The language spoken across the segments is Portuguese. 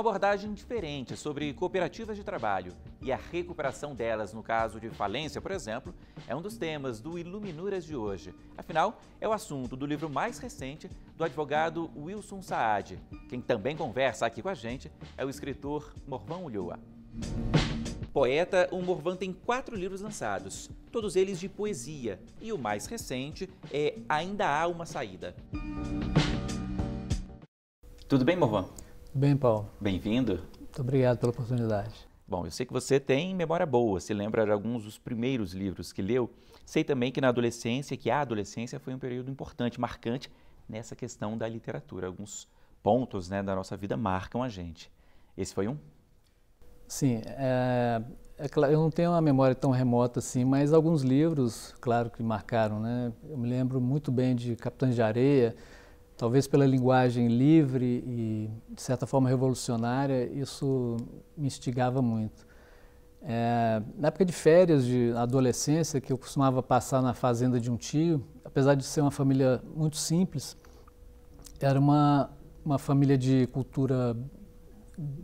abordagem diferente sobre cooperativas de trabalho e a recuperação delas no caso de falência, por exemplo, é um dos temas do Iluminuras de hoje. Afinal, é o assunto do livro mais recente do advogado Wilson Saad. Quem também conversa aqui com a gente é o escritor Morvan Ulloa. Poeta, o Morvan tem 4 livros lançados, todos eles de poesia, e o mais recente é Ainda Há Uma Saída. Tudo bem, Morvan? Bem, Paulo. Bem-vindo. Muito obrigado pela oportunidade. Bom, eu sei que você tem memória boa, se lembra de alguns dos primeiros livros que leu. Sei também que a adolescência foi um período importante, marcante nessa questão da literatura. Alguns pontos, da nossa vida marcam a gente. Esse foi um? Sim, claro, eu não tenho uma memória tão remota assim, mas alguns livros, claro, que marcaram, né? Eu me lembro muito bem de Capitães de Areia, talvez pela linguagem livre e, de certa forma, revolucionária, isso me instigava muito. Na época de férias, de adolescência, que eu costumava passar na fazenda de um tio, apesar de ser uma família muito simples, era uma família de cultura,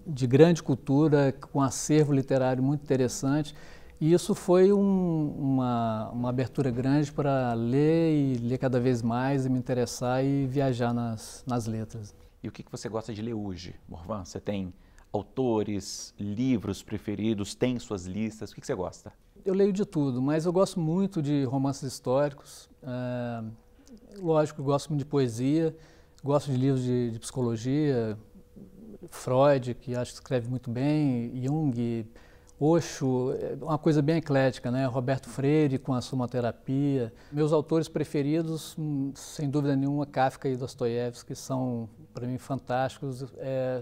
de grande cultura, com um acervo literário muito interessante, e isso foi uma abertura grande para ler e ler cada vez mais e me interessar e viajar nas letras. E o que você gosta de ler hoje, Morvan? Você tem autores, livros preferidos, tem suas listas? O que você gosta? Eu leio de tudo, mas eu gosto muito de romances históricos, lógico, gosto muito de poesia, gosto de livros de psicologia, Freud, que acho que escreve muito bem, Jung, Osho, uma coisa bem eclética, né? Roberto Freire com a somaterapia. Meus autores preferidos, sem dúvida nenhuma, Kafka e Dostoiévski, são, para mim, fantásticos.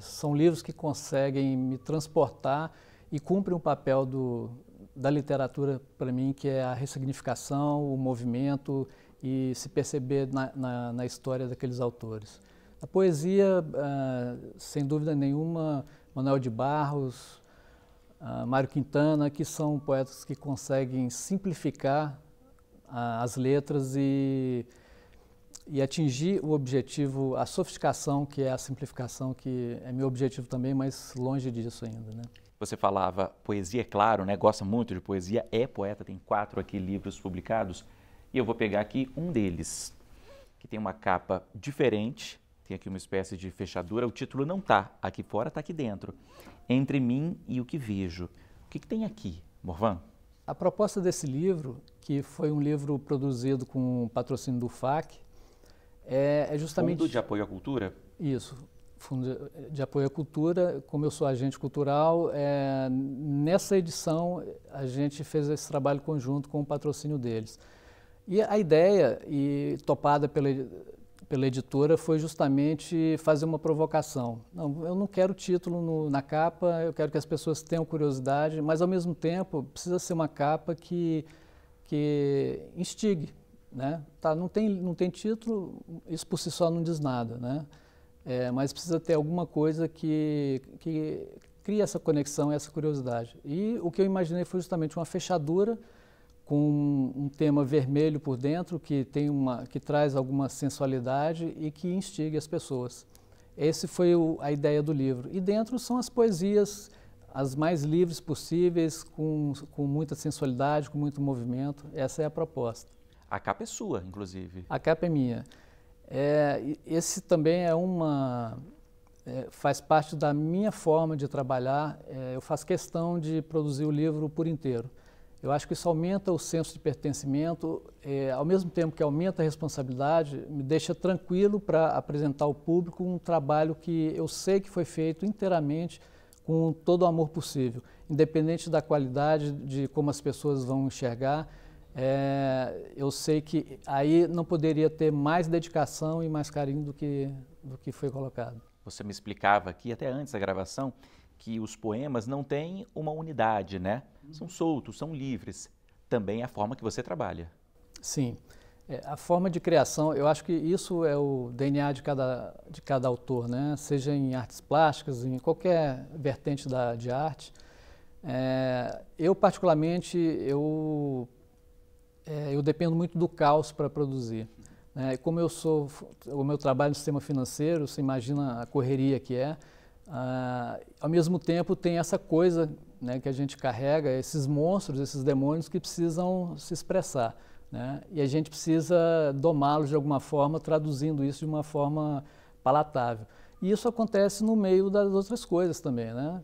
São livros que conseguem me transportar e cumprem um papel da literatura, para mim, que é a ressignificação, o movimento e se perceber na história daqueles autores. A poesia, sem dúvida nenhuma, Manuel de Barros, Mário Quintana, que são poetas que conseguem simplificar as letras e atingir o objetivo, a sofisticação, que é a simplificação, que é meu objetivo também, mas longe disso ainda, né? Você falava poesia, é claro, gosta muito de poesia, é poeta, tem 4 aqui livros publicados, e eu vou pegar aqui um deles, que tem uma capa diferente, tem aqui uma espécie de fechadura, o título não está aqui fora, está aqui dentro. Entre mim e o que vejo. O que tem aqui, Morvan? A proposta desse livro, que foi um livro produzido com patrocínio do FAC, é justamente... Fundo de Apoio à Cultura? Isso, Fundo de Apoio à Cultura. Como eu sou agente cultural, nessa edição a gente fez esse trabalho conjunto com o patrocínio deles. E a ideia, topada pela editora, foi justamente fazer uma provocação. Não, eu não quero título na capa, eu quero que as pessoas tenham curiosidade, mas ao mesmo tempo precisa ser uma capa que instigue, né? Tá, não tem título, isso por si só não diz nada, né? Mas precisa ter alguma coisa que crie essa conexão, essa curiosidade. E o que eu imaginei foi justamente uma fechadura com um tema vermelho por dentro, que traz alguma sensualidade e que instigue as pessoas. Essa foi a ideia do livro. E dentro são as poesias, as mais livres possíveis, com muita sensualidade, com muito movimento. Essa é a proposta. A capa é sua, inclusive. A capa é minha. Esse também faz parte da minha forma de trabalhar. Eu faço questão de produzir o livro por inteiro. Eu acho que isso aumenta o senso de pertencimento, ao mesmo tempo que aumenta a responsabilidade, me deixa tranquilo para apresentar ao público um trabalho que eu sei que foi feito inteiramente com todo o amor possível, independente da qualidade, de como as pessoas vão enxergar. Eu sei que aí não poderia ter mais dedicação e mais carinho do que foi colocado. Você me explicava aqui, até antes da gravação, que os poemas não têm uma unidade, né? São soltos, são livres. Também é a forma que você trabalha. Sim. A forma de criação, eu acho que isso é o DNA de cada autor, né? Seja em artes plásticas, em qualquer vertente de arte. Eu, particularmente, eu dependo muito do caos para produzir. Como o meu trabalho no sistema financeiro, você imagina a correria que é. Ao mesmo tempo tem essa coisa, né, que a gente carrega, esses monstros, esses demônios que precisam se expressar, né, e a gente precisa domá-los de alguma forma, traduzindo isso de uma forma palatável. E isso acontece no meio das outras coisas também, né?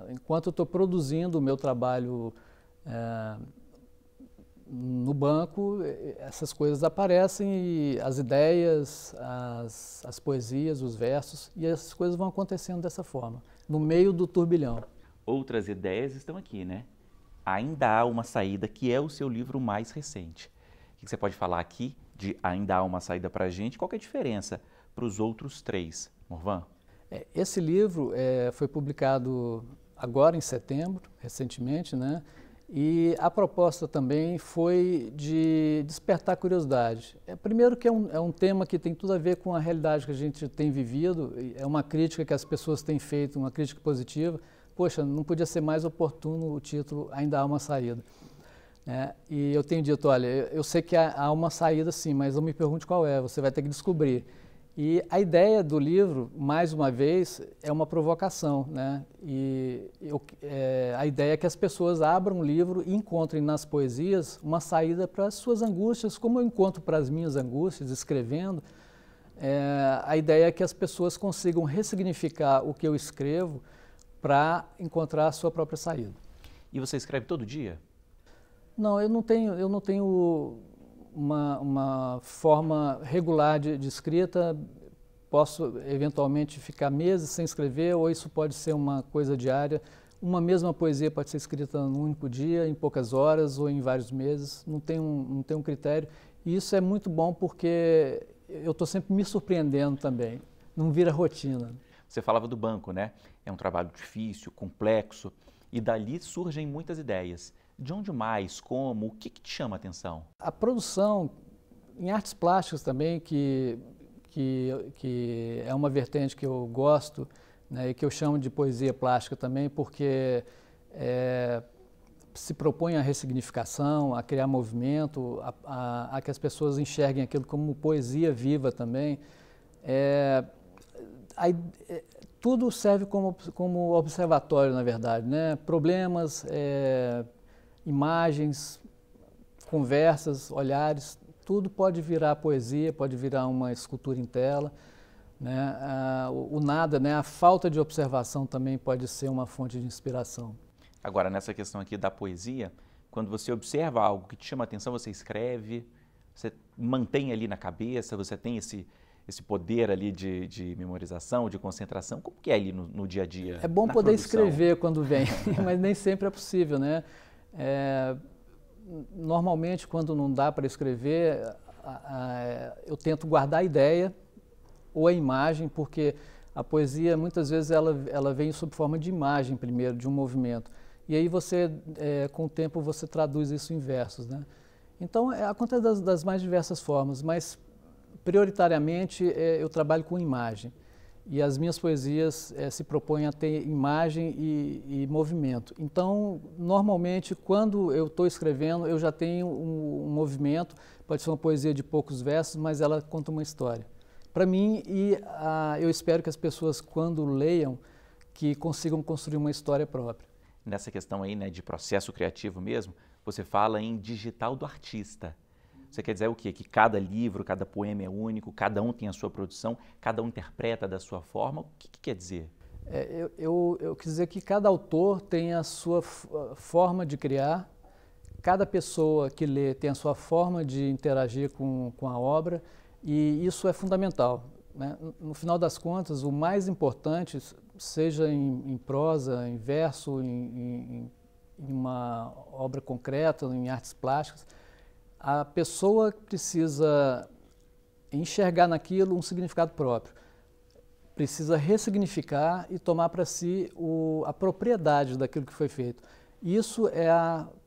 Enquanto eu estou produzindo o meu trabalho no banco, essas coisas aparecem e as ideias, as poesias, os versos, e essas coisas vão acontecendo dessa forma, no meio do turbilhão. Outras ideias estão aqui, né? Ainda Há Uma Saída, que é o seu livro mais recente. O que você pode falar aqui de Ainda Há Uma Saída para a gente? Qual que é a diferença para os outros 3, Morvan? Esse livro foi publicado agora em setembro, recentemente, né? E a proposta também foi de despertar curiosidade. Primeiro que é um tema que tem tudo a ver com a realidade que a gente tem vivido, é uma crítica que as pessoas têm feito, uma crítica positiva. Poxa, não podia ser mais oportuno o título Ainda Há Uma Saída. E eu tenho dito, olha, eu sei que há uma saída sim, mas não me pergunte qual é, você vai ter que descobrir. E a ideia do livro, mais uma vez, é uma provocação, né? A ideia é que as pessoas abram o livro e encontrem nas poesias uma saída para as suas angústias, como eu encontro para as minhas angústias, escrevendo. A ideia é que as pessoas consigam ressignificar o que eu escrevo para encontrar a sua própria saída. E você escreve todo dia? Não, eu não tenho uma forma regular de escrita. Posso eventualmente ficar meses sem escrever, ou isso pode ser uma coisa diária. Uma mesma poesia pode ser escrita num único dia, em poucas horas ou em vários meses. Não tem um critério. E isso é muito bom porque eu estou sempre me surpreendendo também. Não vira rotina. Você falava do banco, né? É um trabalho difícil, complexo, e dali surgem muitas ideias. De onde mais, como, o que te chama a atenção? A produção em artes plásticas também, que é uma vertente que eu gosto, né, e que eu chamo de poesia plástica também, porque se propõe a ressignificação, a criar movimento, a que as pessoas enxerguem aquilo como poesia viva também. Tudo serve como observatório, na verdade, né? Problemas, imagens, conversas, olhares, tudo pode virar poesia, pode virar uma escultura em tela, né? O nada, né? A falta de observação também pode ser uma fonte de inspiração. Agora, nessa questão aqui da poesia, quando você observa algo que te chama a atenção, você escreve, você mantém ali na cabeça, você tem esse poder ali de memorização, de concentração. Como que é ali no dia a dia? É bom poder escrever quando vem, mas nem sempre é possível, né? Normalmente, quando não dá para escrever, eu tento guardar a ideia ou a imagem, porque a poesia, muitas vezes, ela vem sob forma de imagem primeiro, de um movimento. E aí você, com o tempo, você traduz isso em versos, né? Então, acontece das mais diversas formas, mas prioritariamente eu trabalho com imagem. E as minhas poesias se propõem a ter imagem e movimento. Então, normalmente, quando eu estou escrevendo, eu já tenho um movimento, pode ser uma poesia de poucos versos, mas ela conta uma história. Para mim, eu espero que as pessoas, quando leiam, que consigam construir uma história própria. Nessa questão aí, né, de processo criativo mesmo, você fala em digital do artista. Você quer dizer o quê? Que cada livro, cada poema é único, cada um tem a sua produção, cada um interpreta da sua forma? O que quer dizer? Eu quis dizer que cada autor tem a sua forma de criar, cada pessoa que lê tem a sua forma de interagir com a obra, e isso é fundamental, né? No final das contas, o mais importante, seja em prosa, em verso, em uma obra concreta, em artes plásticas, a pessoa precisa enxergar naquilo um significado próprio, precisa ressignificar e tomar para si a propriedade daquilo que foi feito. Isso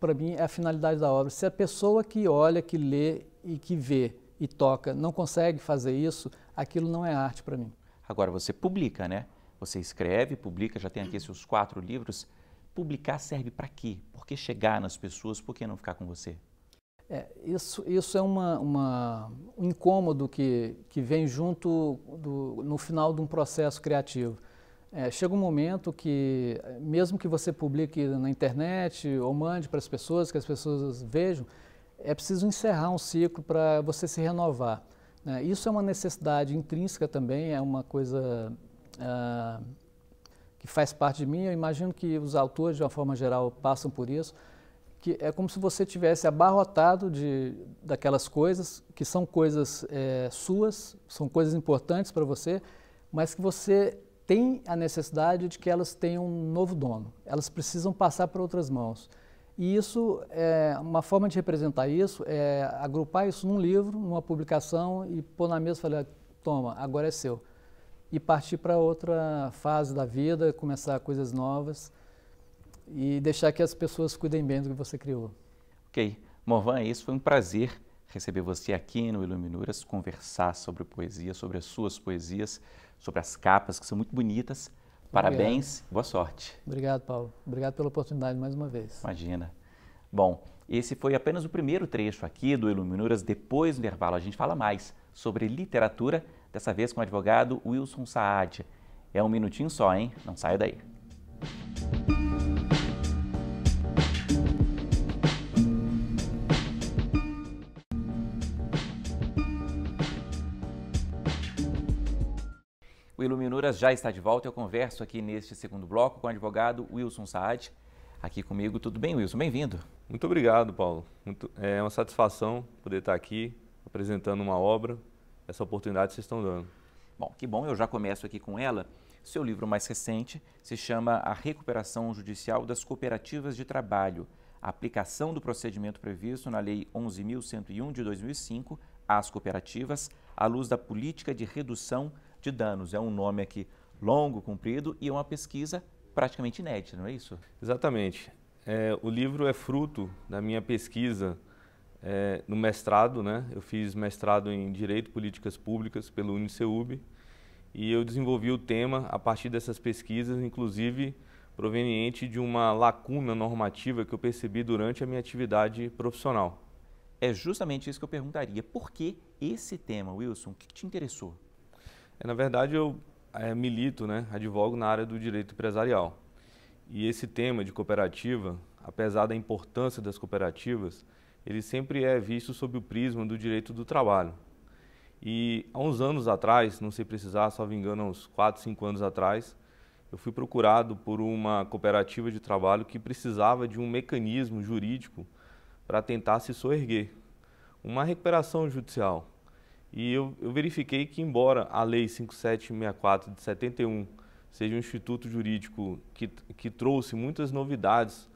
para mim, é a finalidade da obra. Se a pessoa que olha, que lê e que vê e toca não consegue fazer isso, aquilo não é arte para mim. Agora, você publica, né? Você escreve, publica, já tem aqui seus 4 livros. Publicar serve para quê? Por que chegar nas pessoas? Por que não ficar com você? Isso é um incômodo que vem junto no final de um processo criativo. chega um momento que, mesmo que você publique na internet ou mande para as pessoas, que as pessoas vejam, é preciso encerrar um ciclo para você se renovar, né? Isso é uma necessidade intrínseca também, é uma coisa que faz parte de mim. Eu imagino que os autores, de uma forma geral, passam por isso, que é como se você tivesse abarrotado daquelas coisas, que são coisas suas, são coisas importantes para você, mas que você tem a necessidade de que elas tenham um novo dono, elas precisam passar para outras mãos. E isso, uma forma de representar isso é agrupar isso num livro, numa publicação e pôr na mesa e falar, toma, agora é seu. E partir para outra fase da vida, começar coisas novas e deixar que as pessoas cuidem bem do que você criou. Ok. Morvan, isso foi um prazer receber você aqui no Iluminuras, conversar sobre poesia, sobre as suas poesias, sobre as capas que são muito bonitas. Parabéns, boa sorte. Obrigado, Paulo. Obrigado pela oportunidade mais uma vez. Imagina. Bom, esse foi apenas o primeiro trecho aqui do Iluminuras. Depois do intervalo a gente fala mais sobre literatura, dessa vez com o advogado Wilson Saad. É um minutinho só, hein? Não saia daí. O Iluminuras já está de volta. Eu converso aqui neste segundo bloco com o advogado Wilson Saad. Aqui comigo, tudo bem, Wilson? Bem-vindo. Muito obrigado, Paulo. É uma satisfação poder estar aqui apresentando uma obra, essa oportunidade que vocês estão dando. Bom, que bom, eu já começo aqui com ela. Seu livro mais recente se chama A Recuperação Judicial das Cooperativas de Trabalho, a aplicação do procedimento previsto na Lei 11.101 de 2005 às cooperativas, à luz da política de redução de danos. É um nome aqui longo, comprido, e é uma pesquisa praticamente inédita, não é isso? Exatamente. O livro é fruto da minha pesquisa no mestrado, né? Eu fiz mestrado em Direito e Políticas Públicas pelo UniCeub e eu desenvolvi o tema a partir dessas pesquisas, inclusive proveniente de uma lacuna normativa que eu percebi durante a minha atividade profissional. É justamente isso que eu perguntaria. Por que esse tema, Wilson? O que te interessou? Na verdade, eu milito, né? Advogo na área do direito empresarial. E esse tema de cooperativa, apesar da importância das cooperativas, ele sempre é visto sob o prisma do direito do trabalho. E há uns anos atrás, não sei precisar, só me engano, há uns 4, 5 anos atrás, eu fui procurado por uma cooperativa de trabalho que precisava de um mecanismo jurídico para tentar se soerguer, uma recuperação judicial. E eu verifiquei que, embora a Lei 5764 de 71 seja um instituto jurídico que trouxe muitas novidades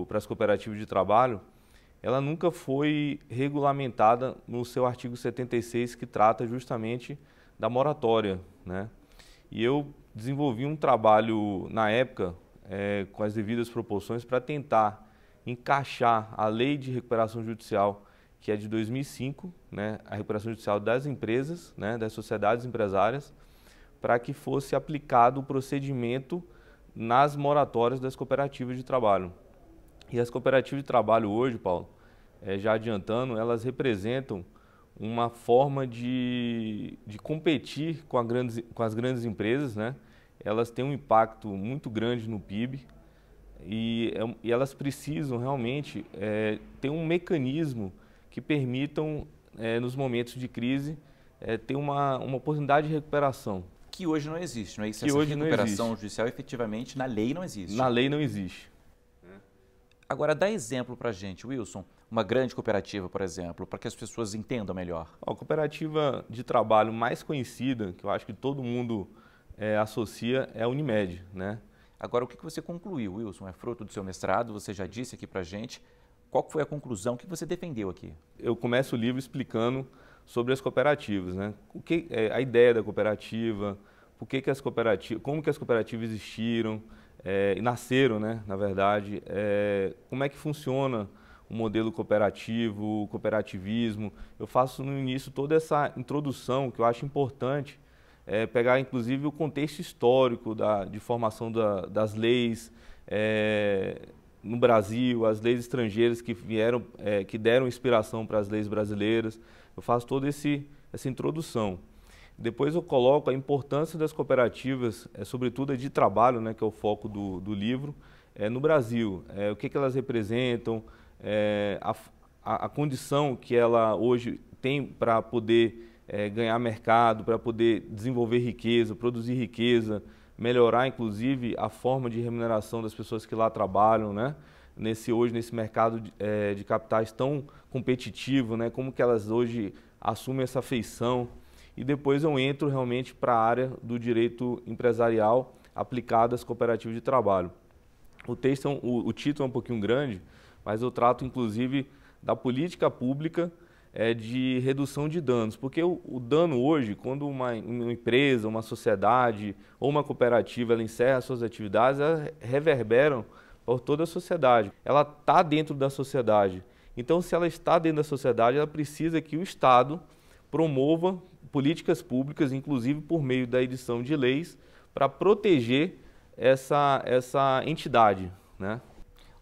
para as cooperativas de trabalho, ela nunca foi regulamentada no seu artigo 76, que trata justamente da moratória, né? E eu desenvolvi um trabalho, na época, com as devidas proporções, para tentar encaixar a Lei de Recuperação Judicial, que é de 2005, né, a recuperação judicial das empresas, né, das sociedades empresárias, para que fosse aplicado o procedimento nas moratórias das cooperativas de trabalho. E as cooperativas de trabalho hoje, Paulo, já adiantando, elas representam uma forma de competir com as grandes empresas, né? Elas têm um impacto muito grande no PIB e elas precisam realmente ter um mecanismo que permitam, nos momentos de crise, ter uma oportunidade de recuperação. Que hoje não existe, não é isso? Que essa hoje recuperação não existe. judicial, efetivamente, na lei não existe. Na lei não existe. Agora, dá exemplo para a gente, Wilson, uma grande cooperativa, por exemplo, para que as pessoas entendam melhor. A cooperativa de trabalho mais conhecida, que eu acho que todo mundo associa, é a Unimed, né? Agora, o que você concluiu, Wilson? É fruto do seu mestrado, você já disse aqui para a gente. Qual foi a conclusão que você defendeu aqui? Eu começo o livro explicando sobre as cooperativas, né? O que a ideia da cooperativa, como que as cooperativas existiram e nasceram, né? Na verdade, como é que funciona o modelo cooperativo, o cooperativismo. Eu faço no início toda essa introdução que eu acho importante, pegar inclusive o contexto histórico de formação das leis no Brasil, as leis estrangeiras que vieram, que deram inspiração para as leis brasileiras. Eu faço toda essa introdução. Depois eu coloco a importância das cooperativas, sobretudo de trabalho, né, que é o foco do livro, no Brasil. O que elas representam, a condição que ela hoje tem para poder ganhar mercado, para poder desenvolver riqueza, produzir riqueza, melhorar inclusive a forma de remuneração das pessoas que lá trabalham, né? Hoje nesse mercado de capitais tão competitivo, né? Como que elas hoje assumem essa feição. E depois eu entro realmente para a área do direito empresarial aplicado às cooperativas de trabalho. O título é um pouquinho grande, mas eu trato inclusive da política pública de redução de danos, porque o dano hoje, quando uma empresa, uma sociedade ou uma cooperativa ela encerra suas atividades, elas reverberam por toda a sociedade. Ela está dentro da sociedade. Então, se ela está dentro da sociedade, ela precisa que o Estado promova políticas públicas, inclusive por meio da edição de leis, para proteger essa entidade, né?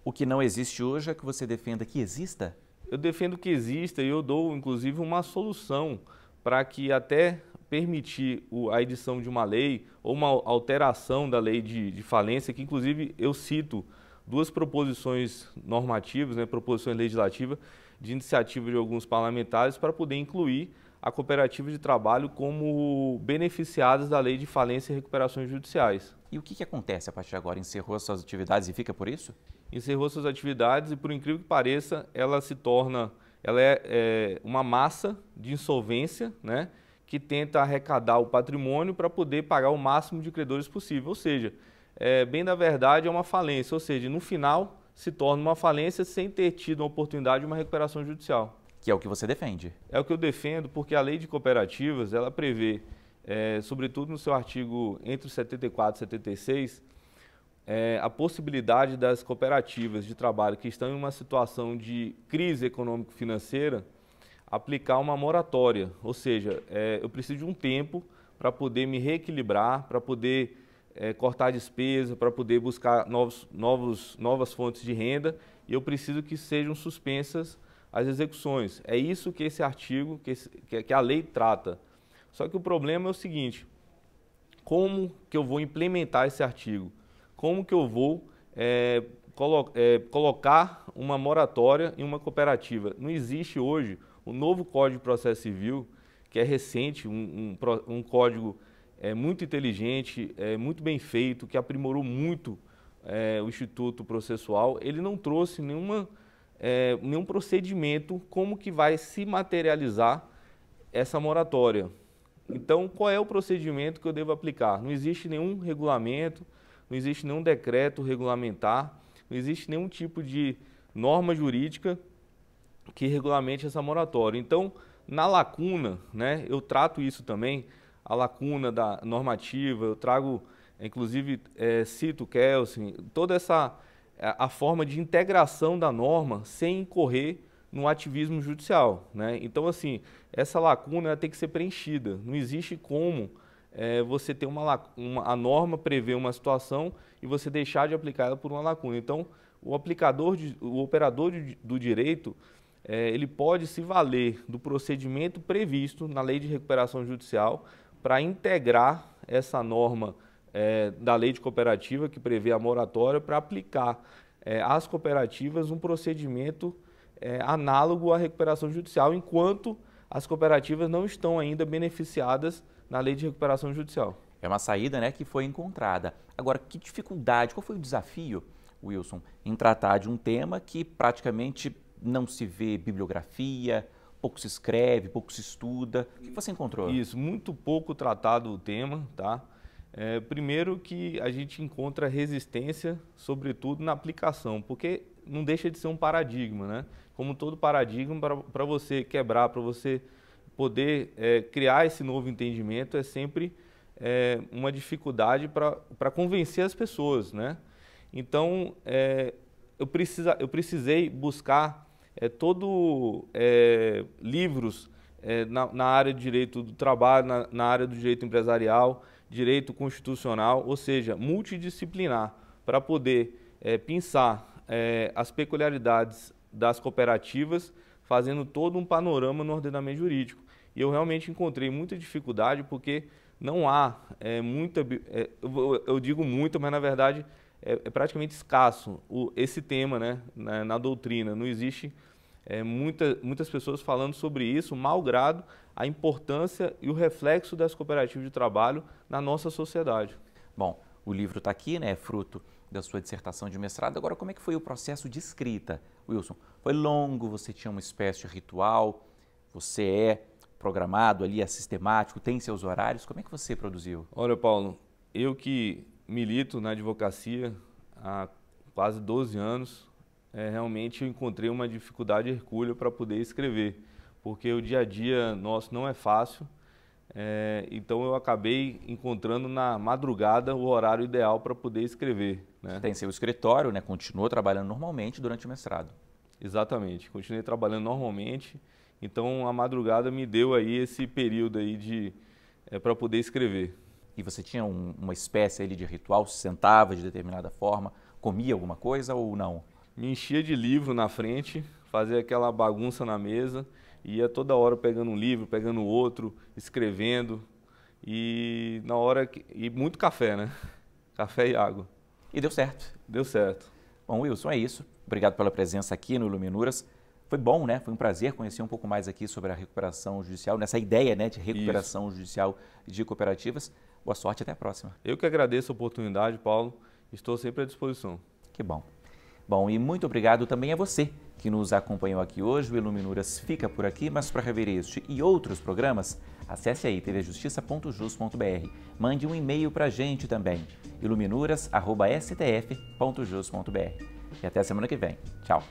O que não existe hoje é que você defenda que exista? Eu defendo que exista e eu dou, inclusive, uma solução para que até permitir a edição de uma lei ou uma alteração da lei de falência, que inclusive eu cito duas proposições normativas, né, proposições legislativas de iniciativa de alguns parlamentares para poder incluir a cooperativa de trabalho como beneficiadas da lei de falência e recuperações judiciais. E o que acontece a partir de agora? Encerrou suas atividades e fica por isso? Encerrou suas atividades e, por incrível que pareça, ela é uma massa de insolvência, né, que tenta arrecadar o patrimônio para poder pagar o máximo de credores possível. Ou seja, bem na verdade é uma falência, ou seja, no final se torna uma falência sem ter tido uma oportunidade de uma recuperação judicial. Que é o que você defende? É o que eu defendo, porque a lei de cooperativas, ela prevê, sobretudo no seu artigo entre os 74 e 76, a possibilidade das cooperativas de trabalho que estão em uma situação de crise econômico-financeira aplicar uma moratória, ou seja, eu preciso de um tempo para poder me reequilibrar, para poder cortar a despesa, para poder buscar novas fontes de renda, e eu preciso que sejam suspensas as execuções. É isso que esse artigo, que a lei trata. Só que o problema é o seguinte: como que eu vou implementar esse artigo? Como que eu vou colocar uma moratória em uma cooperativa? Não existe hoje o novo Código de Processo Civil, que é recente, um código muito inteligente, muito bem feito, que aprimorou muito o Instituto Processual. Ele não trouxe nenhum procedimento como que vai se materializar essa moratória. Então, qual é o procedimento que eu devo aplicar? Não existe nenhum regulamento, não existe nenhum decreto regulamentar, não existe nenhum tipo de norma jurídica que regulamente essa moratória. Então, na lacuna, né, eu trato isso também, a lacuna da normativa, eu trago, inclusive, cito Kelsen, toda a forma de integração da norma sem incorrer no ativismo judicial, né? Então, assim, essa lacuna tem que ser preenchida. Não existe como você ter a norma prever uma situação e você deixar de aplicar ela por uma lacuna. Então, o operador do direito, ele pode se valer do procedimento previsto na Lei de Recuperação Judicial para integrar essa norma da lei de cooperativa que prevê a moratória para aplicar às cooperativas um procedimento análogo à recuperação judicial, enquanto as cooperativas não estão ainda beneficiadas na lei de recuperação judicial. É uma saída, né, que foi encontrada. Agora, que dificuldade, qual foi o desafio, Wilson, em tratar de um tema que praticamente não se vê bibliografia, pouco se escreve, pouco se estuda? O que você encontrou? Isso, muito pouco tratado o tema, tá? Primeiro que a gente encontra resistência, sobretudo na aplicação, porque não deixa de ser um paradigma, né? Como todo paradigma, para você quebrar, para você poder criar esse novo entendimento, é sempre uma dificuldade para convencer as pessoas, né? Então, eu precisei buscar livros na área de direito do trabalho, na área do direito empresarial, direito constitucional, ou seja, multidisciplinar, para poder pensar as peculiaridades das cooperativas, fazendo todo um panorama no ordenamento jurídico. E eu realmente encontrei muita dificuldade porque não há eu digo muito, mas na verdade é praticamente escasso esse tema, né, na doutrina. Não existe muitas pessoas falando sobre isso, malgrado a importância e o reflexo das cooperativas de trabalho na nossa sociedade. Bom, o livro está aqui, né, é fruto da sua dissertação de mestrado. Agora, como é que foi o processo de escrita, Wilson? Foi longo, você tinha uma espécie de ritual, você é programado ali, é sistemático, tem seus horários, como é que você produziu? Olha, Paulo, eu que milito na advocacia há quase 12 anos, realmente eu encontrei uma dificuldade hercúlea para poder escrever, porque o dia a dia nosso não é fácil, então eu acabei encontrando na madrugada o horário ideal para poder escrever. Né? Tem seu escritório, né? Continuou trabalhando normalmente durante o mestrado. Exatamente, continuei trabalhando normalmente, então a madrugada me deu aí esse período aí para poder escrever. E você tinha uma espécie ali de ritual, se sentava de determinada forma, comia alguma coisa ou não? Me enchia de livro na frente, fazia aquela bagunça na mesa, ia toda hora pegando um livro, pegando outro, escrevendo e e muito café, né? Café e água. E deu certo? Deu certo. Bom, Wilson, é isso. Obrigado pela presença aqui no Iluminuras. Foi bom, né? Foi um prazer conhecer um pouco mais aqui sobre a recuperação judicial, nessa ideia, né, de recuperação judicial de cooperativas. Boa sorte, até a próxima. Eu que agradeço a oportunidade, Paulo. Estou sempre à disposição. Que bom. Bom, e muito obrigado também a você que nos acompanhou aqui hoje. O Iluminuras fica por aqui, mas para rever este e outros programas, acesse aí tvjustiça.jus.br. Mande um e-mail para a gente também, iluminuras@stf.jus.br. E até a semana que vem. Tchau.